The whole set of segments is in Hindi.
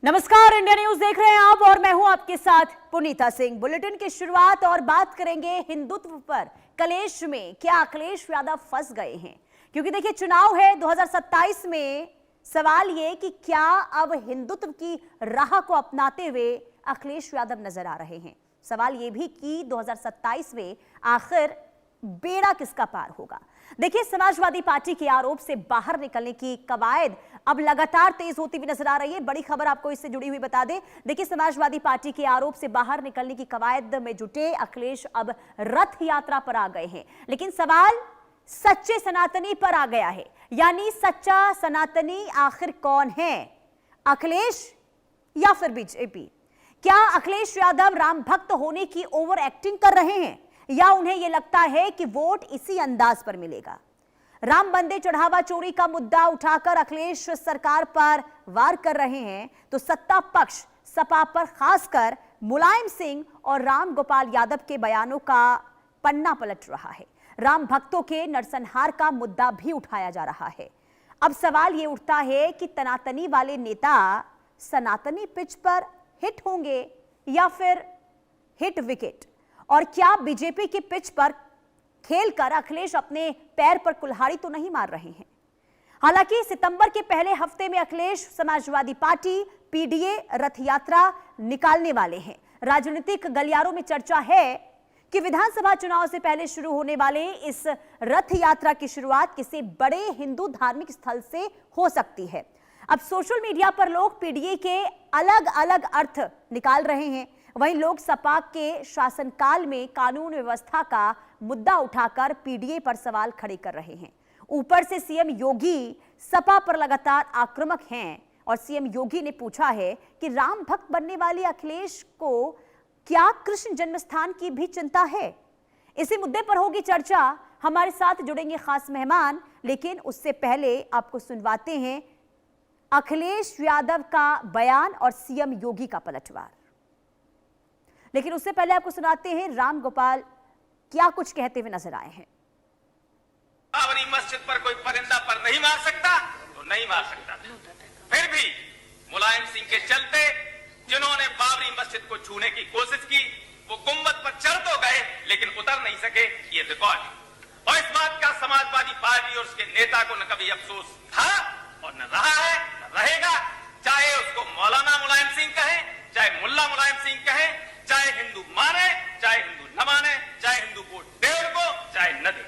नमस्कार, इंडिया न्यूज देख रहे हैं आप और मैं हूं आपके साथ पुनीता सिंह। बुलेटिन की शुरुआत और बात करेंगे हिंदुत्व पर। कलेश में क्या अखिलेश यादव फंस गए हैं? क्योंकि देखिए, चुनाव है 2027 में। सवाल ये कि क्या अब हिंदुत्व की राह को अपनाते हुए अखिलेश यादव नजर आ रहे हैं। सवाल ये भी कि 2027 में आखिर बेड़ा किसका पार होगा। देखिए, समाजवादी पार्टी के आरोप से बाहर निकलने की कवायद अब लगातार तेज होती हुई नजर आ रही है। बड़ी खबर आपको इससे जुड़ी हुई बता दें। देखिए, समाजवादी पार्टी के आरोप से बाहर निकलने की कवायद में जुटे अखिलेश अब रथ यात्रा पर आ गए हैं। लेकिन सवाल सच्चे सनातनी पर आ गया है, यानी सच्चा सनातनी आखिर कौन है, अखिलेश या फिर बीजेपी? क्या अखिलेश यादव राम भक्त होने की ओवर एक्टिंग कर रहे हैं या उन्हें यह लगता है कि वोट इसी अंदाज पर मिलेगा? राम मंदिर चढ़ावा चोरी का मुद्दा उठाकर अखिलेश सरकार पर वार कर रहे हैं, तो सत्ता पक्ष सपा पर खासकर मुलायम सिंह और राम गोपाल यादव के बयानों का पन्ना पलट रहा है। राम भक्तों के नरसंहार का मुद्दा भी उठाया जा रहा है। अब सवाल यह उठता है कि तनातनी वाले नेता सनातनी पिच पर हिट होंगे या फिर हिट विकेट, और क्या बीजेपी की पिच पर खेलकर अखिलेश अपने पैर पर कुल्हाड़ी तो नहीं मार रहे हैं? हालांकि सितंबर के पहले हफ्ते में अखिलेश समाजवादी पार्टी पीडीए रथ यात्रा निकालने वाले हैं। राजनीतिक गलियारों में चर्चा है कि विधानसभा चुनाव से पहले शुरू होने वाले इस रथ यात्रा की शुरुआत किसी बड़े हिंदू धार्मिक स्थल से हो सकती है। अब सोशल मीडिया पर लोग पीडीए के अलग अलग अर्थ निकाल रहे हैं। वहीं लोग सपा के शासनकाल में कानून व्यवस्था का मुद्दा उठाकर पीडीए पर सवाल खड़े कर रहे हैं। ऊपर से सीएम योगी सपा पर लगातार आक्रामक हैं और सीएम योगी ने पूछा है कि राम भक्त बनने वाले अखिलेश को क्या कृष्ण जन्मस्थान की भी चिंता है? इसी मुद्दे पर होगी चर्चा। हमारे साथ जुड़ेंगे खास मेहमान, लेकिन उससे पहले आपको सुनवाते हैं अखिलेश यादव का बयान और सीएम योगी का पलटवार। लेकिन उससे पहले आपको सुनाते हैं राम गोपाल क्या कुछ कहते हुए नजर आए हैं। बाबरी मस्जिद पर कोई परिंदा पर नहीं मार सकता तो नहीं मार सकता। फिर भी मुलायम सिंह के चलते जिन्होंने बाबरी मस्जिद को छूने की कोशिश की, वो गुंबद पर चढ़ तो गए लेकिन उतर नहीं सके। ये रिकॉर्ड है और इस बात का समाजवादी पार्टी और उसके नेता को न कभी अफसोस था और न रहा है, न रहेगा। चाहे उसको मौलाना मुलायम सिंह कहें, चाहे मुल्ला मुलायम सिंह कहें, चाहे हिंदू माने, चाहे हिंदू न माने, चाहे हिंदू वोट दे उनको, चाहे न दे।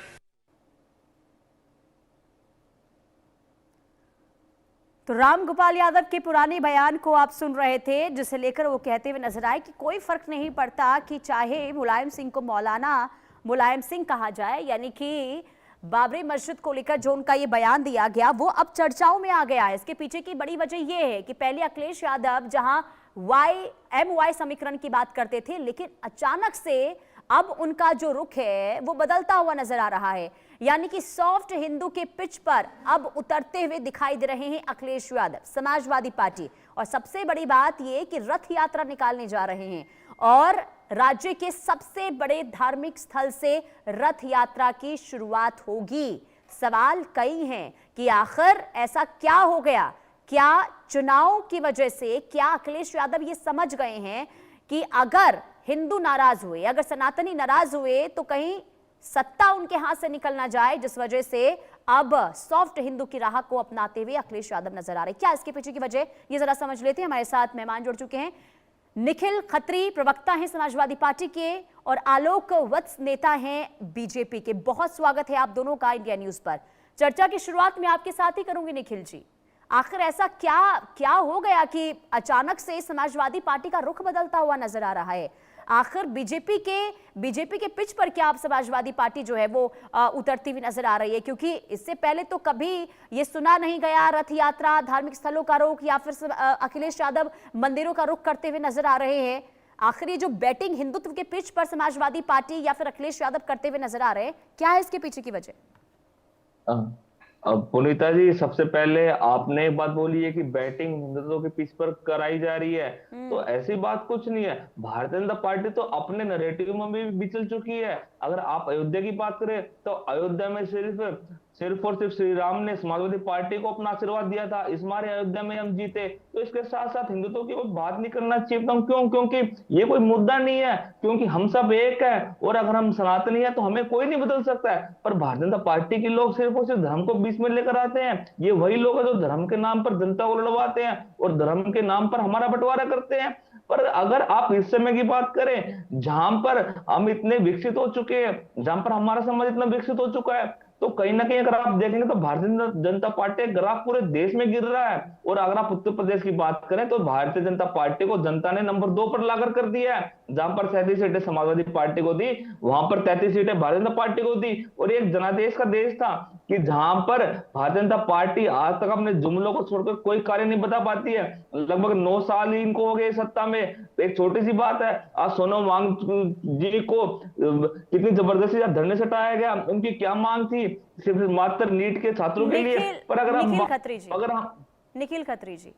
तो राम गोपाल यादव के पुराने बयान को आप सुन रहे थे, जिसे लेकर वो कहते हुए नजर आए कि कोई फर्क नहीं पड़ता कि चाहे मुलायम सिंह को मौलाना मुलायम सिंह कहा जाए, यानी कि बाबरी मस्जिद को लेकर जो उनका ये बयान दिया गया वो अब चर्चाओं में आ गया है। इसके पीछे की बड़ी वजह यह है कि पहले अखिलेश यादव जहां YMY समीकरण की बात करते थे, लेकिन अचानक से अब उनका जो रुख है वो बदलता हुआ नजर आ रहा है। यानी कि सॉफ्ट हिंदू के पिच पर अब उतरते हुए दिखाई दे रहे हैं अखिलेश यादव, समाजवादी पार्टी। और सबसे बड़ी बात यह कि रथ यात्रा निकालने जा रहे हैं और राज्य के सबसे बड़े धार्मिक स्थल से रथ यात्रा की शुरुआत होगी। सवाल कई हैं कि आखिर ऐसा क्या हो गया? क्या चुनाव की वजह से क्या अखिलेश यादव ये समझ गए हैं कि अगर हिंदू नाराज हुए, अगर सनातनी नाराज हुए तो कहीं सत्ता उनके हाथ से निकल ना जाए, जिस वजह से अब सॉफ्ट हिंदू की राह को अपनाते हुए अखिलेश यादव नजर आ रहे? क्या इसके पीछे की वजह, ये जरा समझ लेते हैं। हमारे साथ मेहमान जुड़ चुके हैं। निखिल खत्री प्रवक्ता हैं समाजवादी पार्टी के और आलोक वत्स नेता हैं बीजेपी के। बहुत स्वागत है आप दोनों का इंडिया न्यूज पर। चर्चा की शुरुआत में आपके साथ ही करूंगी निखिल जी। आखिर ऐसा क्या हो गया कि अचानक से समाजवादी पार्टी का रुख बदलता हुआ नजर आ रहा है? आखिर बीजेपी के पिच पर क्या आप समाजवादी पार्टी जो है वो उतरती हुई नजर आ रही है? क्योंकि इससे पहले तो कभी ये सुना नहीं गया रथ यात्रा, धार्मिक स्थलों का रुख, या फिर अखिलेश यादव मंदिरों का रुख करते हुए नजर आ रहे हैं। आखिर ये जो बैटिंग हिंदुत्व के पिच पर समाजवादी पार्टी या फिर अखिलेश यादव करते हुए नजर आ रहे हैं, क्या है इसके पीछे की वजह? पुनीता जी, सबसे पहले आपने एक बात बोली है कि बैटिंग हिंदुत्व के पिच पर कराई जा रही है, तो ऐसी बात कुछ नहीं है। भारतीय जनता पार्टी तो अपने नैरेटिव में भी विचल चुकी है। अगर आप अयोध्या की बात करें तो अयोध्या में सिर्फ सिर्फ और सिर्फ श्री राम ने समाजवादी पार्टी को अपना आशीर्वाद दिया था, इस बार अयोध्या में हम जीते, तो इसके साथ साथ हिंदुत्व की कोई बात नहीं करना चाहिए था। क्यों? क्योंकि ये कोई मुद्दा नहीं है, क्योंकि हम सब एक है, और अगर हम सनातनी है तो हमें कोई नहीं बदल सकता है। पर भारतीय जनता पार्टी के लोग सिर्फ और सिर्फ धर्म को बीच में लेकर आते हैं। ये वही लोग हैं जो धर्म के नाम पर जनता को लड़वाते हैं और धर्म के नाम पर हमारा बंटवारा करते हैं। पर अगर आप इस समय की बात करें जहां पर हम इतने विकसित हो चुके हैं, जहां पर हमारा समाज इतना विकसित हो चुका है, तो कहीं ना कहीं अगर आप देखेंगे तो भारतीय जनता पार्टी का ग्राफ पूरे देश में गिर रहा है। और अगर आप उत्तर प्रदेश की बात करें तो भारतीय जनता पार्टी को जनता ने नंबर 2 पर लाकर कर दिया है। जहां पर 37 सीटें समाजवादी पार्टी को दी, वहां पर 33 सीटें भारतीय जनता पार्टी को दी। और एक जनादेश का देश था कि जहां पर भारतीय जनता पार्टी आज तक अपने जुमलों को छोड़कर कोई कार्य नहीं बता पाती है। लगभग 9 साल ही इनको हो गए सत्ता में। एक छोटी सी बात है, आज सोनम वांगचुक जी को कितनी जबरदस्ती धरने से हटाया गया। उनकी क्या मांग थी? सिर्फ मात्र नीट के छात्रों के लिए। पर अगर निखिल खत्री जी,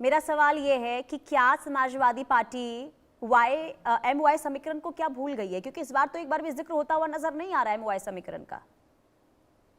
मेरा सवाल ये है कि क्या समाजवादी पार्टी MOI समीकरण को क्या भूल गई है? क्योंकि इस बार तो एक बार भी जिक्र होता हुआ नजर नहीं आ रहा है MOI समीकरण का।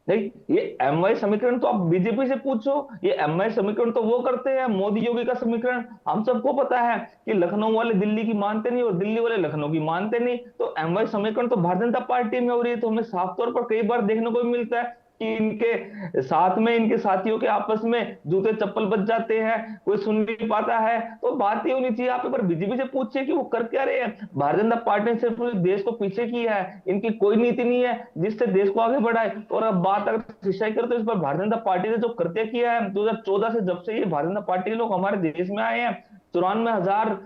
नहीं, ये MOI समीकरण तो आप बीजेपी से पूछो। ये MOI समीकरण तो वो करते हैं, मोदी योगी का समीकरण। हम सबको पता है कि लखनऊ वाले दिल्ली की मानते नहीं और दिल्ली वाले लखनऊ की मानते नहीं। तो MOI समीकरण तो भारतीय जनता पार्टी में हो रही है। तो हमें साफ तौर पर कई बार देखने को मिलता है कि इनके साथ में इनके साथियों के आपस में जूते चप्पल बच जाते हैं, कोई सुन नहीं पाता है। तो बात ये होनी चाहिए, आप एक बार बीजेपी से पूछिए कि वो कर क्या रहे हैं। भारतीय जनता पार्टी ने सिर्फ देश को पीछे किया है, इनकी कोई नीति नहीं है जिससे देश को आगे बढ़ाए। और अब बात अगर सिंचाई करते तो इस पर भारतीय जनता पार्टी ने जो कृत्य किया है 2014 से, जब से ये भारतीय जनता पार्टी के लोग हमारे देश में आए हैं, 94,000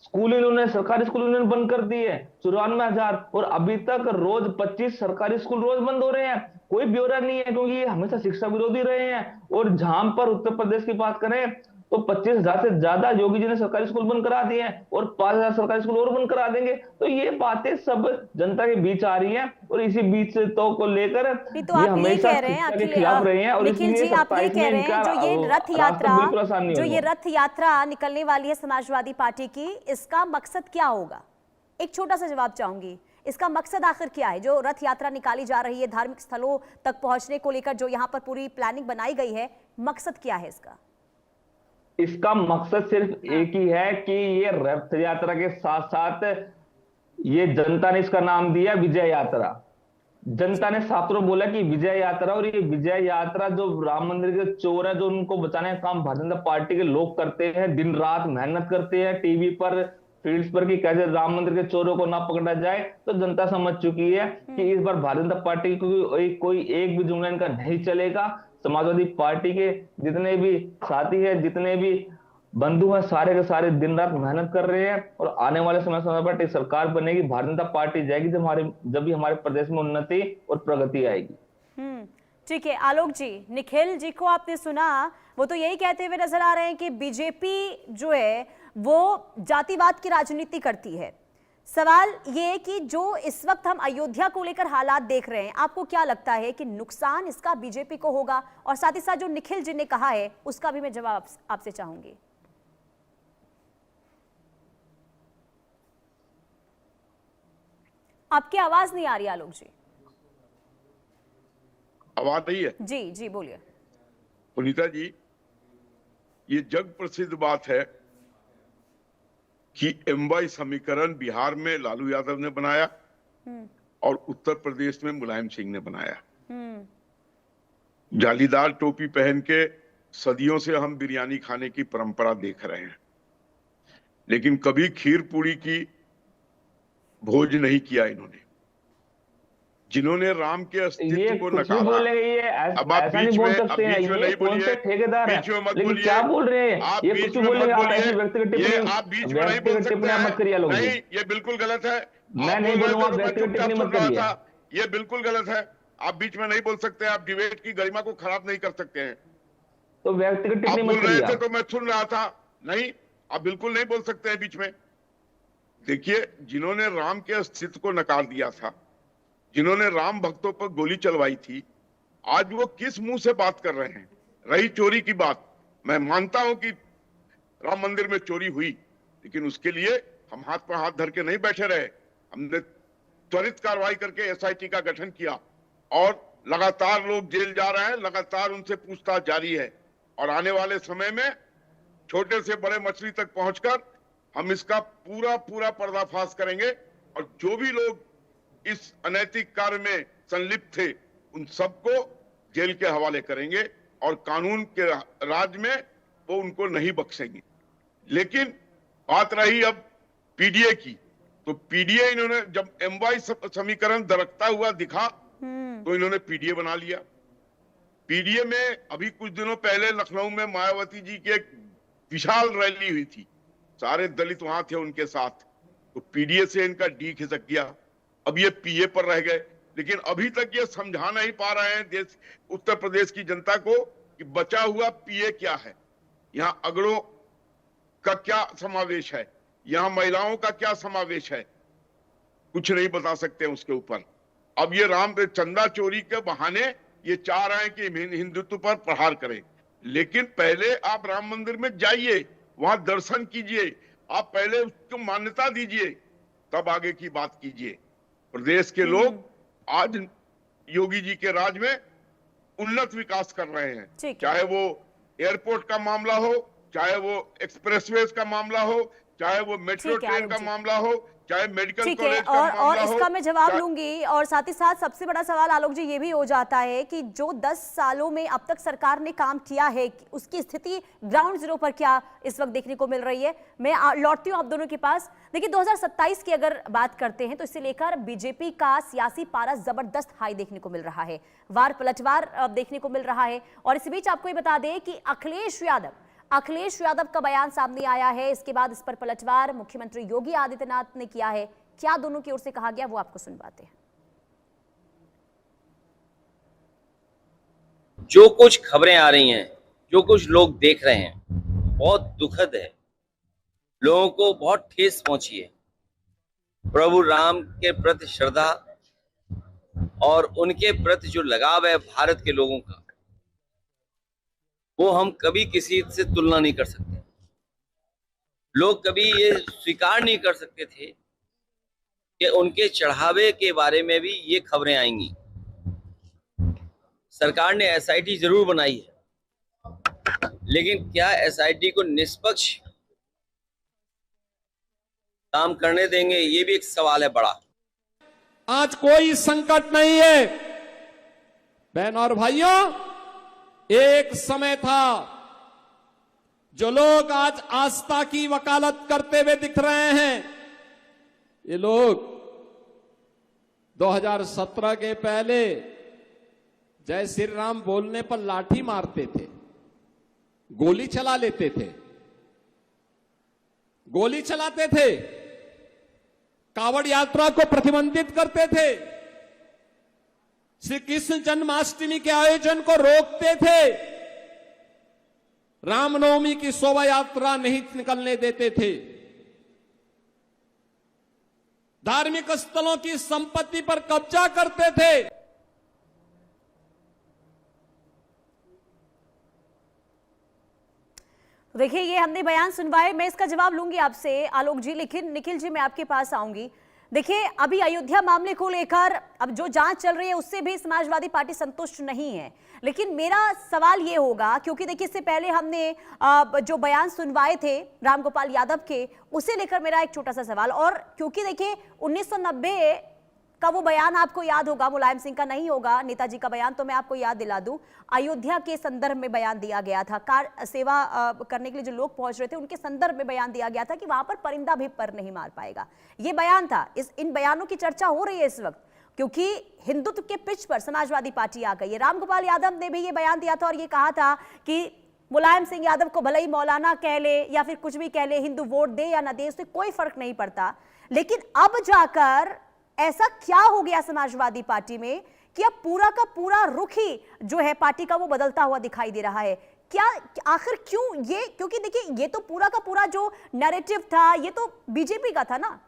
स्कूल इन्होंने, सरकारी स्कूल इन्होंने बंद कर दिए, 94,000। और अभी तक रोज 25 सरकारी स्कूल रोज बंद हो रहे हैं। कोई ब्यौरा नहीं है, क्योंकि ये हमेशा शिक्षा विरोधी रहे हैं। और जहां पर उत्तर प्रदेश की बात करें तो 25,000 से ज्यादा योगी जी ने सरकारी स्कूल बंद करा दिए हैं और 5,000 सरकारी स्कूल और बंद करा देंगे। तो ये बातें सब जनता के बीच आ रही हैं और इसी बीच से तो को लेकर तो ये हमेशा शिक्षा के खिलाफ रहे हैं। और निखिल जी, आप ये कह रहे हैं जो ये रथ यात्रा निकलने वाली है समाजवादी पार्टी की, इसका मकसद क्या होगा? एक छोटा सा जवाब चाहूंगी, इसका मकसद आखिर क्या है? जो रथ यात्रा निकाली जा रही है धार्मिक स्थलों तक पहुंचने को लेकर, जो यहाँ पर पूरी प्लानिंग बनाई गई है, मकसद क्या है इसका? इसका मकसद सिर्फ एक ही है कि ये रथ यात्रा के साथ साथ ये जनता ने इसका नाम दिया विजय यात्रा। जनता ने साफ तौर बोला कि विजय यात्रा, और ये विजय यात्रा जो राम मंदिर के चोर है, जो उनको बचाने का काम भारतीय जनता पार्टी के लोग करते हैं, दिन रात मेहनत करते हैं टीवी पर, फील्ड्स पर, कि कैसे राम मंदिर के चोरों को ना पकड़ा जाए। तो जनता समझ चुकी है कि इस बार भारतीय जनता पार्टी को कोई एक भी जुमला इनका नहीं चलेगा। समाजवादी पार्टी के जितने भी साथी हैं, जितने भी बंधु हैं, सारे के सारे दिन रात मेहनत कर रहे हैं। और आने वाले समय पार्टी सरकार बनेगी, भारतीय जनता पार्टी जाएगी जब भी हमारे प्रदेश में उन्नति और प्रगति आएगी। ठीक है आलोक जी, निखिल जी को आपने सुना, वो तो यही कहते हुए नजर आ रहे हैं कि बीजेपी जो है वो जातिवाद की राजनीति करती है। सवाल ये कि जो इस वक्त हम अयोध्या को लेकर हालात देख रहे हैं, आपको क्या लगता है कि नुकसान इसका बीजेपी को होगा? और साथ ही साथ जो निखिल जी ने कहा है उसका भी मैं जवाब आपसे चाहूंगी। आपकी आवाज नहीं आ रही आलोक जी। आवाज नहीं है? जी जी बोलिए। पुनीता जी, ये जग प्रसिद्ध बात है कि MOI समीकरण बिहार में लालू यादव ने बनाया और उत्तर प्रदेश में मुलायम सिंह ने बनाया। जालीदार टोपी पहन के सदियों से हम बिरयानी खाने की परंपरा देख रहे हैं, लेकिन कभी खीर पूरी की भोज नहीं किया इन्होंने। जिन्होंने राम के अस्तित्व को नकारा, अब आप बीच में नहीं बोलिए, ठेकेदार बीच में मत बोलिए, क्या बोल रहे हैं? आप बीच में मत बोलिए, ये आप बीच में नहीं बोल सकते हैं। नहीं, ये बिल्कुल गलत है। मैं नहीं बोलूंगा, व्यक्तिगत टिप्पणी मत करिए। ये बिल्कुल गलत है, आप बीच में नहीं बोल सकते। आप डिबेट की गरिमा को खराब नहीं कर सकते हैं। तो व्यक्तिगत टिप्पणी मत करिए। बोल रहे थे तो मैं सुन रहा था। नहीं, आप बिल्कुल नहीं बोल सकते हैं बीच में। देखिए, जिन्होंने राम के अस्तित्व को नकार दिया था, जिन्होंने राम भक्तों पर गोली चलवाई थी, आज वो किस मुंह से बात कर रहे हैं? रही चोरी की बात, मैं मानता हूं कि राम मंदिर में चोरी हुई, लेकिन उसके लिए हम हाथ पर हाथ धर के नहीं बैठे रहे। हमने त्वरित कार्रवाई करके SIT का गठन किया और लगातार लोग जेल जा रहे हैं, लगातार उनसे पूछताछ जारी है और आने वाले समय में छोटे से बड़े मछली तक पहुंचकर हम इसका पूरा पर्दाफाश करेंगे और जो भी लोग इस अनैतिक कार्य में संलिप्त थे उन सबको जेल के हवाले करेंगे और कानून के राज में वो उनको नहीं बख्शेंगे। लेकिन बात रही अब पीडीए की, तो पीडीए इन्होंने जब एमवाई समीकरण दरकता हुआ दिखा तो इन्होंने पीडीए बना लिया। पीडीए में अभी कुछ दिनों पहले लखनऊ में मायावती जी की एक विशाल रैली हुई थी, सारे दलित वहां थे उनके साथ, तो पीडीए से इनका डी खिसक गया, अब ये पीए पर रह गए। लेकिन अभी तक ये समझा नहीं पा रहे हैं देश उत्तर प्रदेश की जनता को कि बचा हुआ पीए क्या है, यहाँ अगड़ों का क्या समावेश है, यहाँ महिलाओं का क्या समावेश है, कुछ नहीं बता सकते उसके ऊपर। अब ये राम चंदा चोरी के बहाने ये चाह रहे हैं कि हिंदुत्व पर प्रहार करें, लेकिन पहले आप राम मंदिर में जाइए, वहां दर्शन कीजिए, आप पहले उसको मान्यता दीजिए, तब आगे की बात कीजिए। प्रदेश के लोग आज योगी जी के राज में उन्नत विकास कर रहे हैं, चाहे वो एयरपोर्ट का मामला हो, चाहे वो एक्सप्रेसवेज का मामला हो, चाहे वो मेट्रो ट्रेन का मामला हो, चाहे मेडिकल कॉलेज का मामला हो। और इसका मैं जवाब लूंगी। और साथ ही साथ सबसे बड़ा सवाल आलोक जी ये भी हो जाता है कि जो 10 सालों में अब तक सरकार ने काम किया है उसकी स्थिति ग्राउंड जीरो पर क्या इस वक्त देखने को मिल रही है। मैं लौटती हूं आप दोनों के पास। देखिए 2027 की अगर बात करते हैं तो इसे लेकर बीजेपी का सियासी पारा जबरदस्त हाई देखने को मिल रहा है, वार पलटवार देखने को मिल रहा है। और इसी बीच आपको ये बता दें कि अखिलेश यादव का बयान सामने आया है, इसके बाद इस पर पलटवार मुख्यमंत्री योगी आदित्यनाथ ने किया है। क्या दोनों की ओर से कहा गया वो आपको सुनवाते हैं। जो कुछ खबरें आ रही हैं, जो कुछ लोग देख रहे हैं, बहुत दुखद है, लोगों को बहुत ठेस पहुंची है। प्रभु राम के प्रति श्रद्धा और उनके प्रति जो लगाव है भारत के लोगों का, वो हम कभी किसी से तुलना नहीं कर सकते। लोग कभी ये स्वीकार नहीं कर सकते थे कि उनके चढ़ावे के बारे में भी ये खबरें आएंगी। सरकार ने एसआईटी जरूर बनाई है, लेकिन क्या एसआईटी को निष्पक्ष काम करने देंगे, ये भी एक सवाल है बड़ा। आज कोई संकट नहीं है बहन और भाइयों। एक समय था जो लोग आज आस्था की वकालत करते हुए दिख रहे हैं, ये लोग 2017 के पहले जय श्री राम बोलने पर लाठी मारते थे, गोली चला लेते थे, गोली चलाते थे, कावड़ यात्रा को प्रतिबंधित करते थे, श्री कृष्ण जन्माष्टमी के आयोजन को रोकते थे, रामनवमी की शोभा यात्रा नहीं निकलने देते थे, धार्मिक स्थलों की संपत्ति पर कब्जा करते थे। देखिए ये हमने बयान सुनवाए, मैं इसका जवाब लूंगी आपसे आलोक जी, लेकिन निखिल जी मैं आपके पास आऊंगी। देखिए अभी अयोध्या मामले को लेकर अब जो जांच चल रही है उससे भी समाजवादी पार्टी संतुष्ट नहीं है, लेकिन मेरा सवाल ये होगा, क्योंकि देखिए इससे पहले हमने जो बयान सुनवाए थे रामगोपाल यादव के, उसे लेकर मेरा एक छोटा सा सवाल। और क्योंकि देखिए 1990 का वो बयान आपको याद होगा, मुलायम सिंह का नहीं होगा, नेताजी का बयान, तो मैं आपको याद दिला दूं, अयोध्या के संदर्भ में बयान दिया गया था। कार सेवा करने के लिए जो लोग पहुंच रहे थे उनके संदर्भ में बयान दिया गया था कि वहां पर परिंदा भी पर नहीं मार पाएगा, ये बयान था। इन बयानों की चर्चा हो रही है इस वक्त क्योंकि हिंदुत्व के पिच पर समाजवादी पार्टी आ गई है। रामगोपाल यादव ने भी ये बयान दिया था और ये कहा था कि मुलायम सिंह यादव को भले ही मौलाना कह ले या फिर कुछ भी कह ले, हिंदू वोट दे या ना दे, उससे कोई फर्क नहीं पड़ता। लेकिन अब जाकर ऐसा क्या हो गया समाजवादी पार्टी में कि अब पूरा का पूरा रुख ही जो है पार्टी का वो बदलता हुआ दिखाई दे रहा है। क्या आखिर क्यों ये, क्योंकि देखिए ये तो पूरा का पूरा जो नैरेटिव था ये तो बीजेपी का था ना,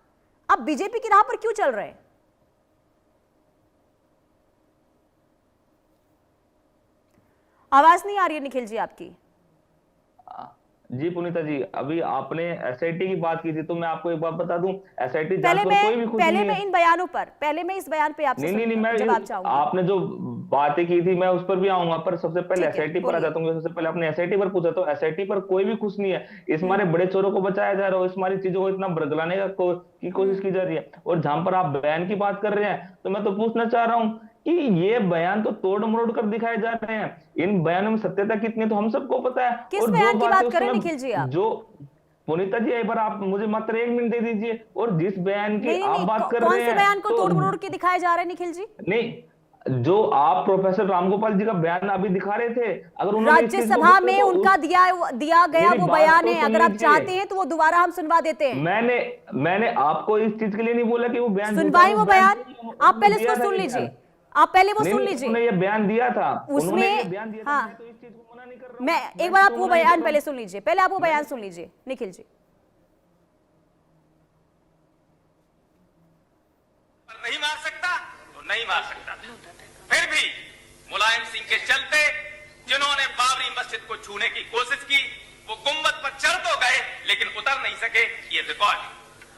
अब बीजेपी की राह पर क्यों चल रहे हैं? आवाज नहीं आ रही है निखिल जी आपकी। जी पुनीता जी, अभी आपने एसआईटी की बात की थी, तो मैं आपको एक बात बता दूं, एसआईटी पहले मैं इन बयानों पर, पहले मैं इस बयान पे आपसे जवाब चाहूंगी। आपने जो बातें की थी, मैं उस पर भी आऊंगा, पर सबसे पहले ठीक है, एसआईटी पर आ बोलिए। जाता हूँ। सबसे पहले आपने एसआईटी पर पूछा, तो एसआईटी पर कोई भी खुश नहीं है। इस हमारे बड़े चोरों को बचाया जा रहा है, इस हमारी चीजों को इतना बरगलाने की कोशिश की जा रही है। और जहां पर आप बयान की बात कर रहे हैं, तो मैं तो पूछना चाह रहा हूँ कि ये बयान तो तोड़ मरोड़ कर दिखाए जा रहे हैं, इन बयानों में सत्यता कितनी है तो हम सबको पता है। किस और जो बयान की बातें बात उस करें समय निखिल जी आप? जो पुनीता जी, एक बार आप मुझे मात्र 1 मिनट दे दीजिए। और जिस बयान की नहीं आप नहीं, बात कर कौन रहे से हैं, बयान को तो तोड़ मरोड़ के दिखाया जा रहा है निखिल जी? नहीं, जो आप प्रोफेसर रामगोपाल जी का बयान अभी दिखा रहे थे, अगर उन्होंने इस चीज को राज्यसभा बोला में तो उनका दिया गया मेरी वो बात बयान तो है, सुन अगर आप लीजिए। चाहते हैं तो वो दोबारा हम सुनवा देते हैं। मैंने आपको इस चीज के लिए नहीं बोला कि वो बयान झूठा सुनवाई है, वो बयान, आप उन्होंने पहले दिया इसको था सुन ये लीजिए, बयान। आप पहले वो नहीं सुन नहीं, लीजिए। उन्होंने ये बयान दिया था, उन्होंने ये उसमें बयान दिया था। हाँ, मैं तो इस चीज को मना नहीं कर रहा हूं। मैं एक मैं बार आप इसको वो मना नहीं बयान कर रहा पहले हूं। सुन लीजिए, पहले आप वो बयान सुन लीजिए निखिल जी। नहीं मार सकता तो नहीं मार सकता था। फिर भी मुलायम सिंह के चलते जिन्होंने बाबरी मस्जिद को छूने की कोशिश की, वो गुम्बद पर चढ़ तो गए लेकिन उतर नहीं सके। ये रिकॉर्ड है।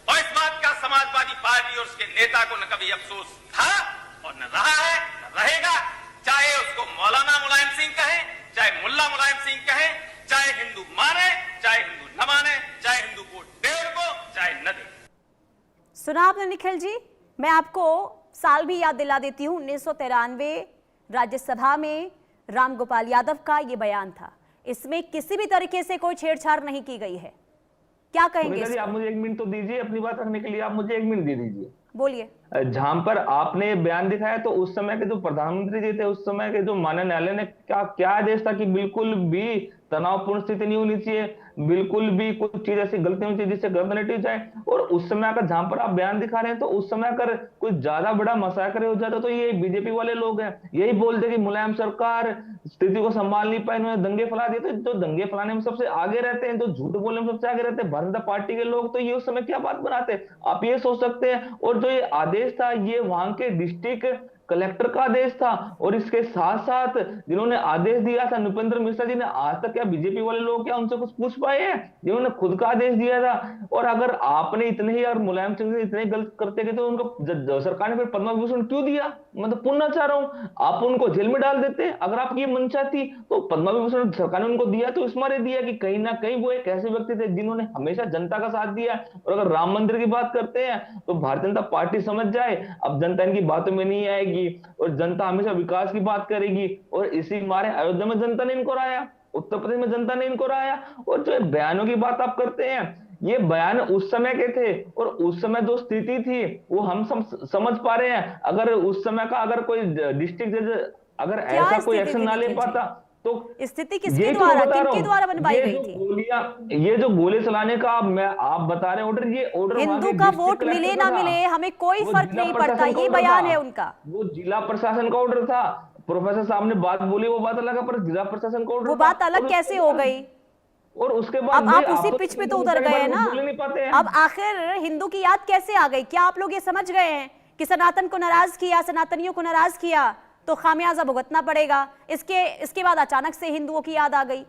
और इस बात का समाजवादी पार्टी और उसके नेता को न कभी अफसोस था और न रहा है, न रहेगा। चाहे उसको मौलाना मुलायम सिंह कहें, चाहे मुल्ला मुलायम सिंह कहें, चाहे हिंदू माने, चाहे हिंदू न माने, चाहे हिंदू वोट दे उनको, चाहे न दे। सुना आपने निखिल जी? मैं आपको साल भी याद दिला देती हूँ, 1993 राज्यसभा में रामगोपाल यादव का ये बयान था। इसमें किसी भी तरीके से कोई छेड़छाड़ नहीं की गई है। क्या कहेंगे सुनीता जी, इस आप पर? मुझे 1 मिनट तो दीजिए अपनी बात रखने के लिए, आप मुझे 1 मिनट दे दीजिए। बोलिए। जहां पर आपने बयान दिखाया, तो उस समय के जो प्रधानमंत्री जी थे, उस समय के जो माननीय न्यायालय ने क्या आदेश था कि बिल्कुल भी तनावपूर्ण स्थिति नहीं होनी चाहिए, बिल्कुल भी कुछ चीज ऐसी गलती होनी चाहिए जिससे गर्दन न टूट जाए। और उस समय अगर जहां पर आप बयान दिखा रहे हैं, तो उस समय अगर कुछ ज्यादा बड़ा मसाकर हो जाता तो ये बीजेपी वाले लोग हैं, यही बोलते कि मुलायम सरकार स्थिति को संभाल नहीं पाई, उन्होंने दंगे फैला दिए। तो जो दंगे फैलाने में सबसे आगे रहते हैं, जो झूठ बोलने में सबसे आगे रहते हैं, भारतीय जनता पार्टी के लोग, तो ये उस समय क्या बात बनाते, आप ये सोच सकते हैं। और जो ये आदेश था, ये वहां के डिस्ट्रिक्ट कलेक्टर का आदेश था। और इसके साथ साथ जिन्होंने आदेश दिया था नृपेंद्र मिश्रा जी ने, आज तक क्या बीजेपी वाले लोग क्या उनसे कुछ पूछ पाए हैं, जिन्होंने खुद का आदेश दिया था। और अगर आपने इतने ही, अगर मुलायम सिंह से इतने गलत करते गए, तो उनको सरकार ने फिर पद्म विभूषण क्यों दिया? मैं तो पूछना चाह रहा हूं, आप उनको जेल में डाल देते अगर आपकी मंशा थी। तो पद्म विभूषण सरकार ने उनको दिया तो इस मारे दिया कि कहीं ना कहीं वो एक ऐसे व्यक्ति थे जिन्होंने हमेशा जनता का साथ दिया। और अगर राम मंदिर की बात करते हैं, तो भारतीय जनता पार्टी समझ जाए, अब जनता इनकी बातों में नहीं आएगी और जनता हमेशा विकास की बात करेगी। और इसी मारे अयोध्या में जनता ने इनको राया, उत्तर प्रदेश में जनता ने इनको राया। और जो बयानों की बात आप करते हैं, ये बयान उस समय के थे, और उस समय जो स्थिति थी वो हम समझ पा रहे हैं। अगर उस समय का अगर कोई डिस्ट्रिक्ट जज अगर ऐसा कोई एक्शन ना ले पाता, तो स्थिति किसके द्वारा, किनके द्वारा बनवाई गई थी? ये जो गोली चलाने का आप बता रहे हैं ऑर्डर, ये ऑर्डर हिंदू का वोट मिले ना मिले हमें कोई फर्क नहीं पड़ता, ये बयान है उनका। वो जिला प्रशासन का ऑर्डर था। प्रोफेसर साहब ने बात बोली, वो बात अलग है, पर जिला प्रशासन का ऑर्डर, वो बात अलग कैसे हो गई? और उसके बाद अब आप उसी पिच पे तो उतर गए ना। अब आखिर हिंदू की याद कैसे आ गई? क्या आप लोग ये समझ गए हैं कि सनातन को नाराज किया, सनातनियों को नाराज किया तो खामियाजा भुगतना पड़ेगा? इसके बाद अचानक से हिंदुओं की याद आ गई।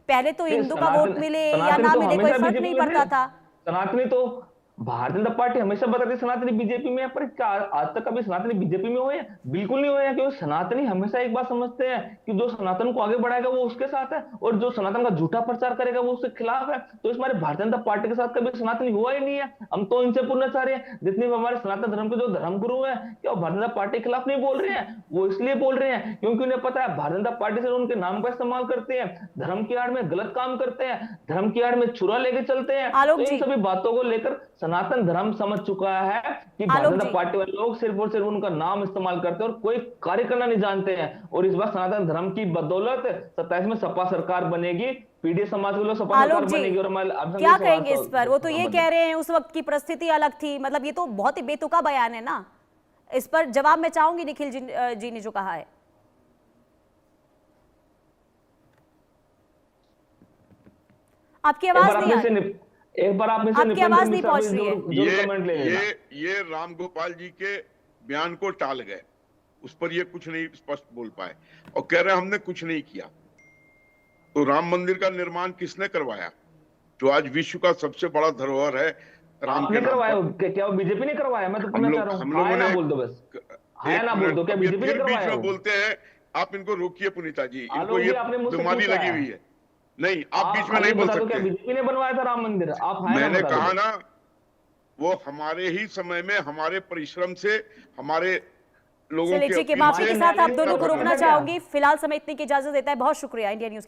पहले तो हिंदू का वोट मिले या ना मिले कोई फर्क नहीं पड़ता था। सनातनी तो भारतीय जनता पार्टी हमेशा बताती है सनातनी बीजेपी में है, पर क्या आज तक कभी सनातनी बीजेपी में हुए हैं? बिल्कुल नहीं हुए हैं। क्योंकि सनातनी हमेशा एक बात समझते हैं कि जो सनातन को आगे बढ़ाएगा वो उसके साथ है, और जो सनातन का झूठा प्रचार करेगा वो उसके खिलाफ है। तो इस हमारे भारतीय जनता पार्टी के साथ कभी सनातनी हुआ ही नहीं है। हम तो इनसे पूछना चाह रहे हैं, जितने भी हमारे सनातन धर्म के जो धर्मगुरु हैं, क्या वो भारतीय जनता पार्टी के खिलाफ नहीं बोल रहे हैं? वो इसलिए बोल रहे हैं क्योंकि उन्हें पता है भारतीय जनता पार्टी से उनके नाम का इस्तेमाल करते हैं, धर्म की आड़ में गलत काम करते हैं, धर्म की आड़ में छुरा लेके चलते हैं। तो इन सभी बातों को लेकर सनातन धर्म समझ चुका है कि भारतीय जनता पार्टी वाले लोग सिर्फ और सिर्फ उनका नाम इस्तेमाल करते हैं और कोई कार्य करना नहीं जानते हैं। और इस बार सनातन धर्म की बदौलत 27 में सपा सरकार बनेगी, पीडीए समाज के लोग सपा सरकार बनेगी। और क्या कहेंगे इस पर? वो तो ये कह रहे हैं उस वक्त की परिस्थिति अलग थी, मतलब ये तो बहुत ही बेतुका बयान है ना। इस पर जवाब मैं चाहूंगी निखिल जी ने जो कहा है। आपकी आवाज नहीं आ रही, एक बार आपने आपकी आवाज नहीं पहुंच रही है। ये राम गोपाल जी के बयान को टाल गए, उस पर ये कुछ नहीं स्पष्ट बोल पाए और कह रहे हमने कुछ नहीं किया। तो राम मंदिर का निर्माण किसने करवाया, जो आज विश्व का सबसे बड़ा धरोहर है? राम ने करवाया क्या? वो बीजेपी ने करवाया? मैं तो पूछना चाह रहा हूं, हम लोगों ने बोल दो बस। है ना बोल दो, क्या बीजेपी ने फिर बीच करवाया में वो? बोलते हैं। आप इनको रोकिए पुनीता जी, इनको आलोक जी, ये आपने मुझसे बीमारी पूछा लगी है। हुई है। नहीं, आप बीच में खाली नहीं बोल बता दो, सकते क्या हैं। बीजेपी ने बनवाया था राम मंदिर? आप है ना, मैंने बता दो। कहा ना, वो हमारे ही समय में हमारे परिश्रम से, हमारे लोगों चलिए के ठीक है, अपील माफी से के साथ आप न्यायालय दोनों को का रोकना क्या? चाहूंगी। फिलहाल समय इतने की इजाजत देता है। बहुत शुक्रिया इंडिया न्यूज